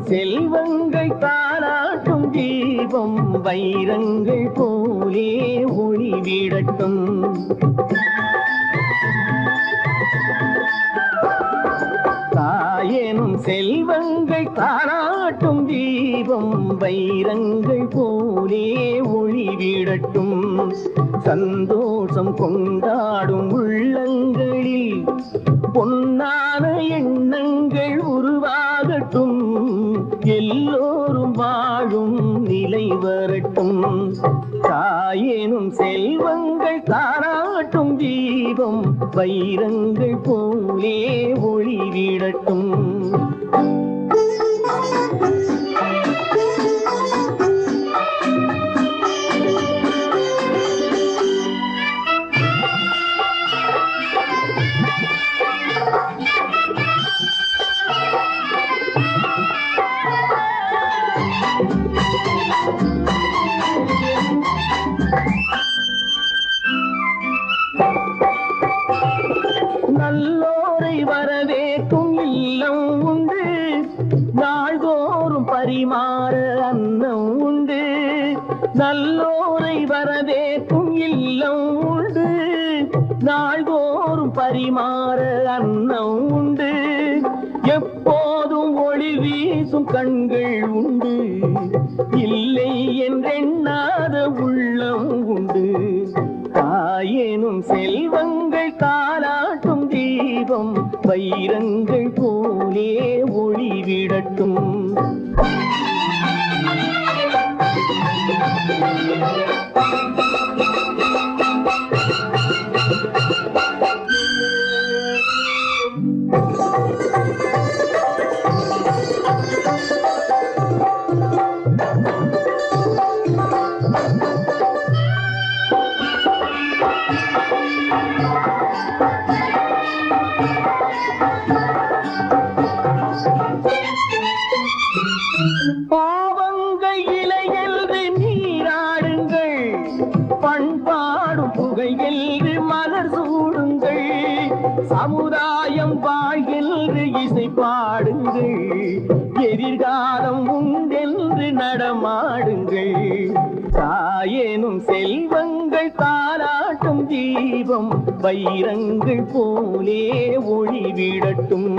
செல்வங்கள் தாராட்டும் தீபம் வைரங்கள் போலே ஒளிவிடட்டும். தாயேனும் செல்வங்கள் தாராட்டும் தீபம் வைரங்கள் போலே ஒளிவிடட்டும். சந்தோஷம் கொண்டாடும் உள்ளங்களில் பொன்னான எண்ணங்கள் உருவாகட்டும். எல்லோரும் வாழும் நிலை வரட்டும். தாயேனும் செல்வங்கள் தாராட்டும் தீபம் வைரங்கள் போலே ஒளிவிடட்டும். நல்லோரை வரவேற்கும் இல்லம் உண்டு. நாள்தோறும் பரிமாற அன்னம் உண்டு. நல்லோரை வரவேற்கும் இல்லம் உண்டு. நாள்தோறும் பரிமாற அன்னம் உண்டு. எப்போதும் ஒளி வீசும் கண்கள் உண்டு. இல்லை என்றெண்ணாத உள்ளம் உண்டு. தாயேனும் செல்வங்கள் தாலாட்டும் தீபம் வைரங்கள் போலே ஒளிவிடட்டும். பாவங்கள் இலையென்று நீராடுங்கள். பண்பாடும் புகையென்று மலர் சூடுங்கள். சமுதாயம் வாழ்கின்ற இசை பாடுங்கள். எதிர்காலம் உண்டென்று நடமாடுங்கள். தாயேனும் செல்வங்கள் தாலாட்டும் தீபம் வைரங்கள் போலே ஒளிவிடட்டும்.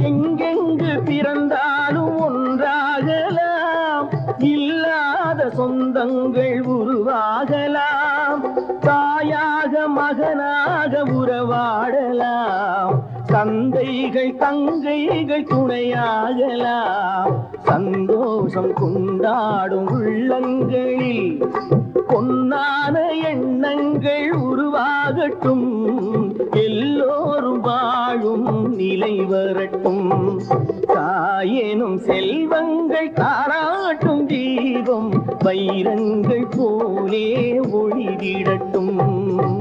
எங்கெங்கு பிறந்தாலும் ஒன்றாகலாம். இல்லாத சொந்தங்கள் உருவாகலாம். தாயாக மகனாக உறவாடலாம். தந்தைகள் தங்கைகள் துணையாகலாம். சந்தோஷம் கொண்டாடும் உள்ளங்களில் பொன்னான எண்ணங்கள் உருவாகட்டும். எல்லோரும் வாழும் நிலை வரட்டும். தாயேனும் செல்வங்கள் தாராட்டும் தீபம் வைரங்கள் போலே ஒளிவிடட்டும்.